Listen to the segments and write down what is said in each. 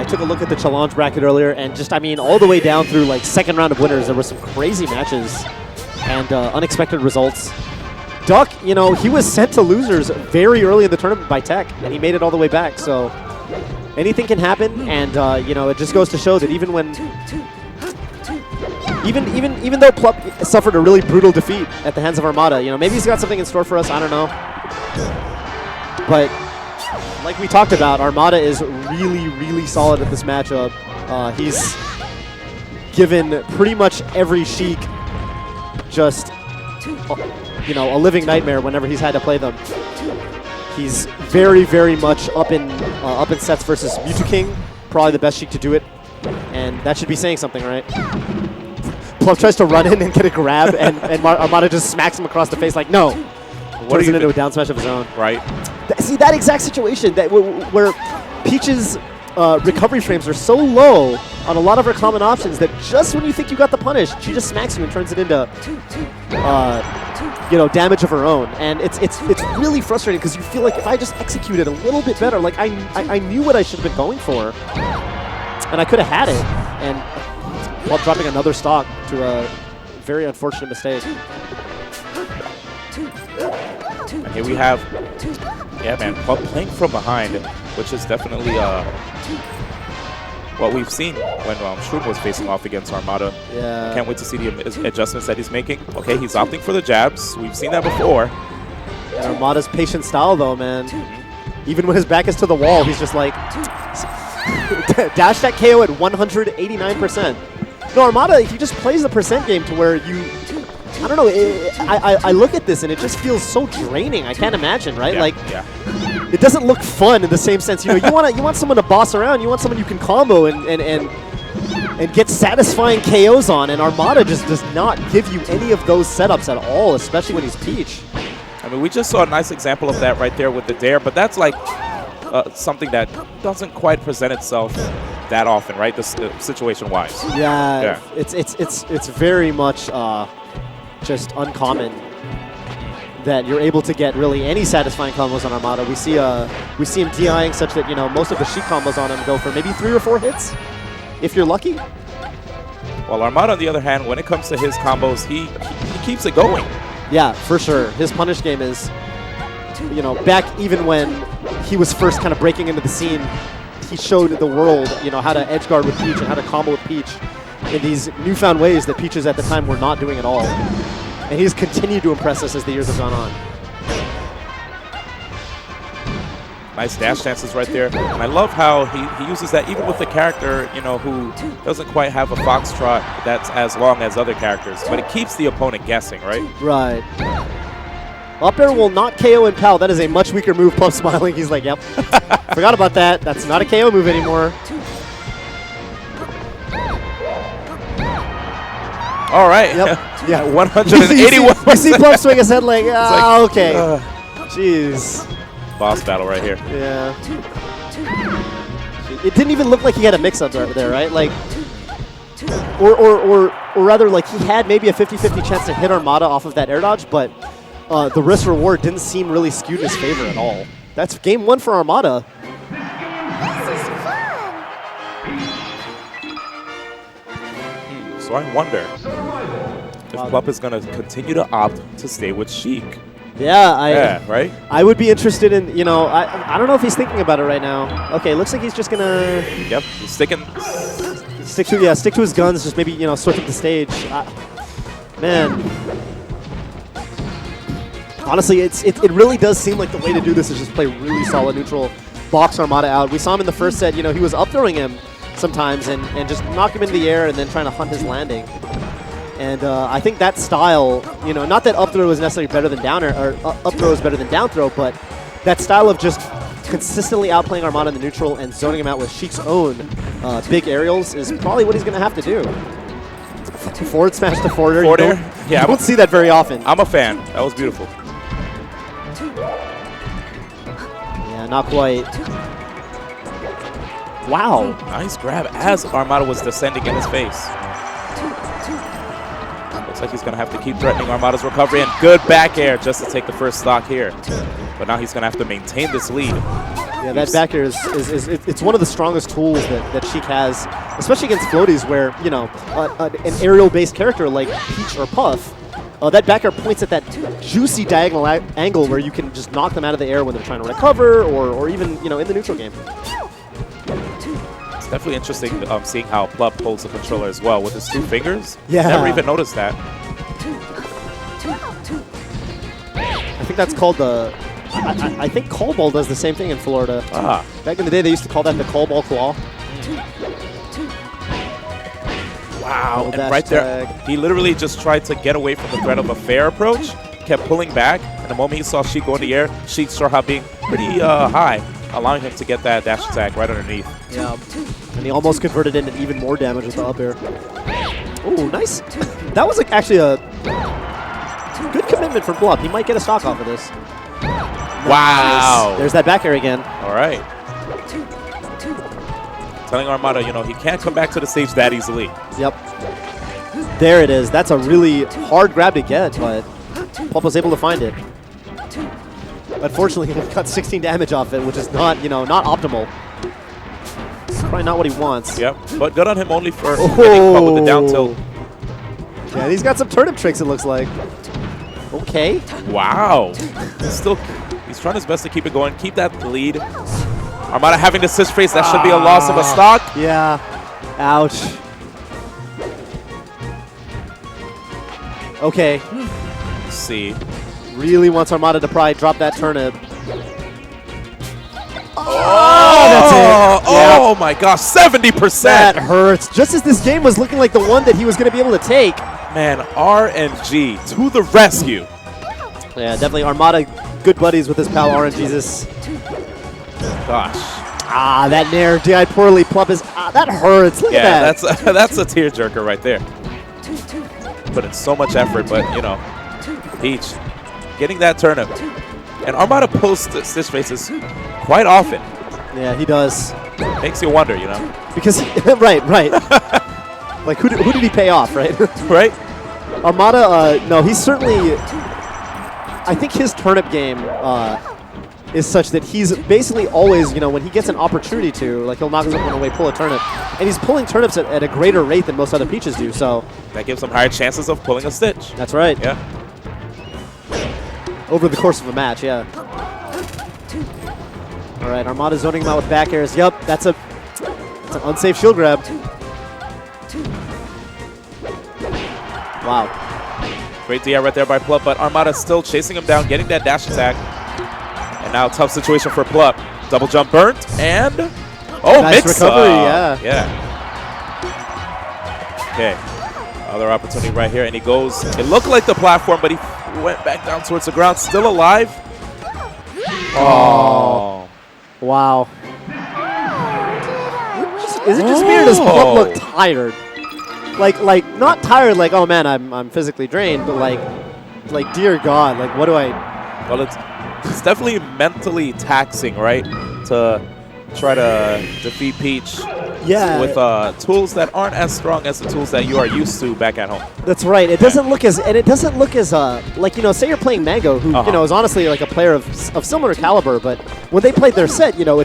I took a look at the challenge bracket earlier, and just, I mean, all the way down through like second round of winners, there were some crazy matches and unexpected results. Duck, you know, he was sent to losers very early in the tournament by Tech, and he made it all the way back. So anything can happen, and you know, it just goes to show that even when, even though Plup suffered a really brutal defeat at the hands of Armada, you know, maybe he's got something in store for us. I don't know, but like we talked about, Armada is really, really solid at this matchup. He's given pretty much every Sheik just, you know, a living nightmare whenever he's had to play them. He's very, very much up in sets versus Mewtwo King, probably the best Sheik to do it, and that should be saying something, right? Plup tries to run in and get a grab, and Armada just smacks him across the face like, no. Turns it into a down smash of his own. Right. See, that exact situation that where Peach's recovery frames are so low on a lot of her common options that just when you think you got the punish, she just smacks you and turns it into you know, damage of her own. And it's really frustrating because you feel like if I just executed a little bit better, like I knew what I should have been going for, and I could have had it. And while dropping another stock to a very unfortunate mistake. And here we have, yeah, man, Plup playing from behind, which is definitely what we've seen when Shroom was facing off against Armada. Yeah. Can't wait to see the adjustments that he's making. Okay, he's opting for the jabs. We've seen that before. And Armada's patient style, though, man. Even when his back is to the wall, he's just like, dash that KO at 189%. No, Armada, he just plays the percent game to where you, I don't know, I look at this and it just feels so draining. I can't imagine, right? Yeah, like, yeah. It doesn't look fun in the same sense. You know, you want someone to boss around. You want someone you can combo and get satisfying KOs on. And Armada just does not give you any of those setups at all, especially when he's Peach. I mean, we just saw a nice example of that right there with the dare, but that's like something that doesn't quite present itself that often, right? This situation-wise. Yeah, it's very much just uncommon that you're able to get really any satisfying combos on Armada. We see him DIing such that, you know, most of the Sheik combos on him go for maybe 3 or 4 hits, if you're lucky. While Armada, on the other hand, when it comes to his combos, he keeps it going. Yeah, for sure. His punish game is, you know, back even when he was first kind of breaking into the scene, he showed the world, you know, how to edge guard with Peach and how to combo with Peach in these newfound ways that Peaches at the time were not doing at all. And he's continued to impress us as the years have gone on. Nice dash chances right there. And I love how he uses that even with the character, you know, who doesn't quite have a foxtrot that's as long as other characters. But it keeps the opponent guessing, right? Right. Up air will not KO in PAL. That is a much weaker move. Plup smiling. He's like, yep. Forgot about that. That's not a KO move anymore. All right. Yep. Yeah. 181. You see Plup swing his head like, ah, like, okay. Jeez. Boss battle right here. Yeah. It didn't even look like he had a mix-up there, right? Like, or rather, like, he had maybe a 50-50 chance to hit Armada off of that air dodge, but the risk-reward didn't seem really skewed in his favor at all. That's game 1 for Armada. So I wonder if Plup is going to continue to opt to stay with Sheik. Yeah, right? I would be interested in, you know, I don't know if he's thinking about it right now. Okay, looks like he's just going to... Yep, he's sticking... Stick to his guns, just maybe, you know, switch up the stage. Man. Honestly, it really does seem like the way to do this is just play really solid neutral, box Armada out. We saw him in the first set, you know, he was up throwing him sometimes and just knock him into the air and then trying to hunt his landing. And I think that style, you know, not that up throw is necessarily better than down air, or up throw is better than down throw, but that style of just consistently outplaying Armada in the neutral and zoning him out with Sheik's own big aerials is probably what he's going to have to do. Forward smash to forward air. Forward air? Yeah, you don't see that very often. I'm a fan. That was beautiful. Yeah, not quite. Wow. Nice grab as Armada was descending in his face. Looks Looks like he's going to have to keep threatening Armada's recovery, and good back air just to take the first stock here. But now he's going to have to maintain this lead. Yeah, that back air it's one of the strongest tools that Sheik has, especially against floaties where, you know, an aerial-based character like Peach or Puff, that back air points at that juicy diagonal angle where you can just knock them out of the air when they're trying to recover or even, you know, in the neutral game. It's definitely interesting seeing how Plup holds the controller as well with his 2 fingers. Yeah. Never even noticed that. I think that's called the... I think call ball does the same thing in Florida. Ah. Back in the day, they used to call that the call ball claw. Wow, Little and right there, tag. he literally just tried to get away from the threat of a fair approach, kept pulling back, and the moment he saw Sheik go in the air, Sheik saw being pretty high, allowing him to get that dash attack right underneath. Yeah, and he almost converted into even more damage with the up air. Oh, nice. That was like actually a good commitment from Plup. He might get a stock off of this. Wow. Nice. There's that back air again. All right. Telling Armada, you know, he can't come back to the stage that easily. Yep. There it is. That's a really hard grab to get, but Plup was able to find it. Unfortunately, he got 16 damage off it, which is not, you know, not optimal. Probably not what he wants. Yep, but good on him only for getting caught with the down tilt. Yeah, he's got some turnip tricks, it looks like. Okay. Wow. He's trying his best to keep it going, keep that lead. Armada having the switch face, that should be a loss of a stock. Yeah. Ouch. Okay. Let's see. Really wants Armada to probably drop that turnip. Oh, that's it. Oh Yep. my gosh, 70%. That hurts. Just as this game was looking like the one that he was going to be able to take. Man, RNG to the rescue. Yeah, definitely Armada good buddies with his pal RNGesus. Gosh. Ah, that nair DI poorly. Plup is, that hurts. Look at that. Yeah, that's a tearjerker right there. Put in so much effort, but, you know, Peach getting that turnip. And Armada pulls stitch faces quite often. Yeah, he does. Makes you wonder, you know. Because, right. Like, who did he pay off, right? Right? Armada, no, he's certainly, I think his turnip game is such that he's basically always, you know, when he gets an opportunity to, like, he'll knock his opponent away, pull a turnip. And he's pulling turnips at a greater rate than most other Peaches do, so. That gives him higher chances of pulling a stitch. That's right. Yeah. Over the course of a match, yeah. All right, Armada zoning him out with back airs. Yup, that's an unsafe shield grab. Wow. Great DI right there by Plup, but Armada still chasing him down, getting that dash attack. And now tough situation for Plup. Double jump burnt, and Nice mix recovery, up. Yeah. Okay. Other opportunity right here, and he goes. It looked like the platform, but he went back down towards the ground. Still alive. Oh. Wow. Is it just me or does Plup look tired? Like not tired like, oh man, I'm physically drained, but like dear God, like what do I... Well, it's definitely mentally taxing, right? To try to defeat Peach with tools that aren't as strong as the tools that you are used to back at home. That's right. It doesn't look as, like, you know, say you're playing Mango, who, you know, is honestly like a player of similar caliber, but when they played their set, you know,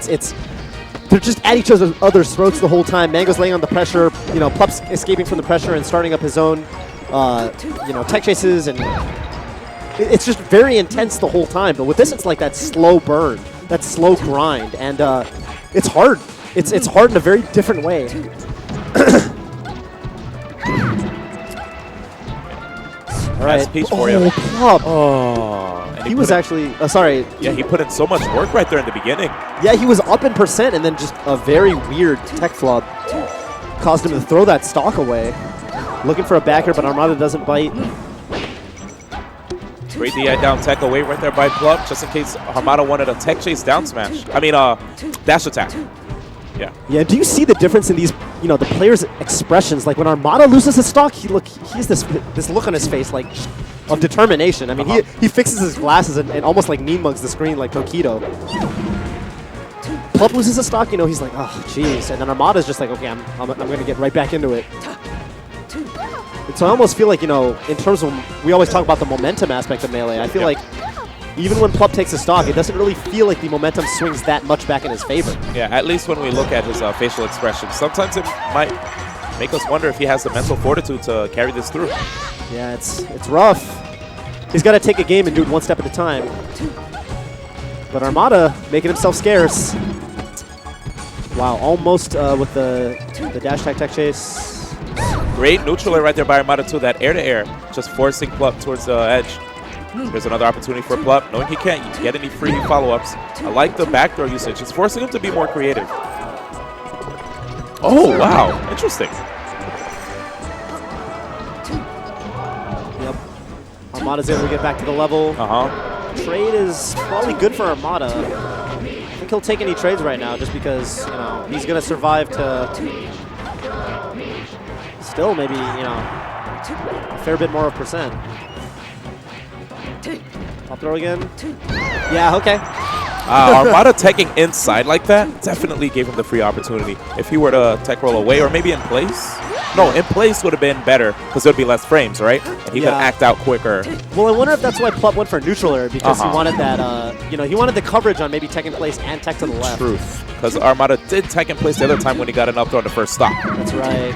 they're just at each other's throats the whole time. Mango's laying on the pressure, you know, Plup's escaping from the pressure and starting up his own, you know, tech chases, and it's just very intense the whole time. But with this, it's like that slow burn, that slow grind, and it's hard. It's hard in a very different way. All right, Peach for you. Plup. Oh, and he was actually, sorry. Yeah, he put in so much work right there in the beginning. Yeah, he was up in percent, and then just a very weird tech flub caused him to throw that stock away. Looking for a backer, but Armada doesn't bite. Great DI down tech away right there by Plup, just in case Armada wanted a tech chase down smash. I mean, dash attack. Yeah. Yeah, do you see the difference in these, you know, the players' expressions? Like when Armada loses his stock, he has this look on his face, like, of determination. I mean, he fixes his glasses and almost like mean mugs the screen like Tokido. Plup loses a stock, you know, he's like, oh, jeez. And then Armada's just like, okay, I'm going to get right back into it. And so I almost feel like, you know, in terms of, we always talk about the momentum aspect of Melee. I feel like even when Plup takes a stock, it doesn't really feel like the momentum swings that much back in his favor. Yeah, at least when we look at his facial expression. Sometimes it might make us wonder if he has the mental fortitude to carry this through. Yeah, it's rough. He's got to take a game and do it one step at a time. But rmada making himself scarce. Wow, almost with the dash tech chase. Great neutral air right there by rmada too. That air-to-air, just forcing Plup towards the edge. There's another opportunity for Plup, knowing he can't get any free follow-ups. I like the back throw usage. It's forcing him to be more creative. Oh, wow. Interesting. Yep. rmada's able to get back to the level. Trade is probably good for rmada. I think he'll take any trades right now just because, you know, he's going to survive to still maybe, you know, a fair bit more of percent. Up throw again. Yeah, okay. rmada teching inside like that definitely gave him the free opportunity. If he were to tech roll away or maybe in place. No, in place would have been better because there would be less frames, right? And he could act out quicker. Well, I wonder if that's why Plup went for neutral air because he wanted that, you know, he wanted the coverage on maybe tech in place and tech to the left. Truth. Because rmada did tech in place the other time when he got an up throw on the first stop. That's right.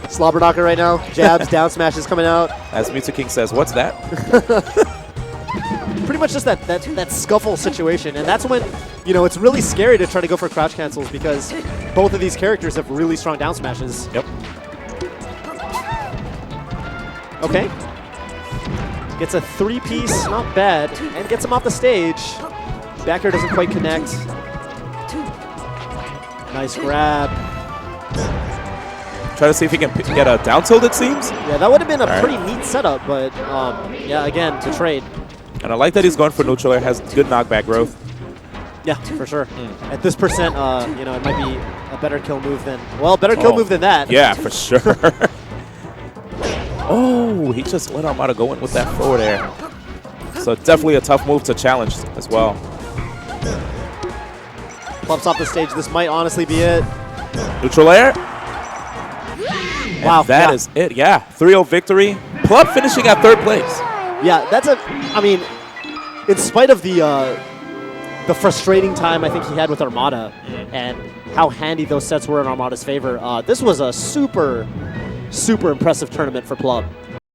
Slobber knocker right now. Jabs, down smashes coming out. As Music King says, what's that? Pretty much just that scuffle situation. And that's when, you know, it's really scary to try to go for crouch cancels because both of these characters have really strong down smashes. Yep. Okay. Gets a 3-piece, not bad, and gets him off the stage. Back air doesn't quite connect. Nice grab. Try to see if he can get a down tilt, it seems. Yeah, that would have been a pretty neat setup, but yeah, again, the trade. And I like that he's going for neutral air, has good knockback growth. Yeah, for sure. At this percent, you know, it might be a better kill move than, well, better kill move than that. Yeah, for sure. Oh, he just let rmada go in with that forward air. So definitely a tough move to challenge as well. Plup's off the stage. This might honestly be it. Neutral air. Wow, and that is it. Yeah, 3-0 victory. Plup finishing at 3rd place. Yeah, that's a, I mean, in spite of the frustrating time I think he had with rmada and how handy those sets were in rmada's favor, this was a super, super impressive tournament for Plup.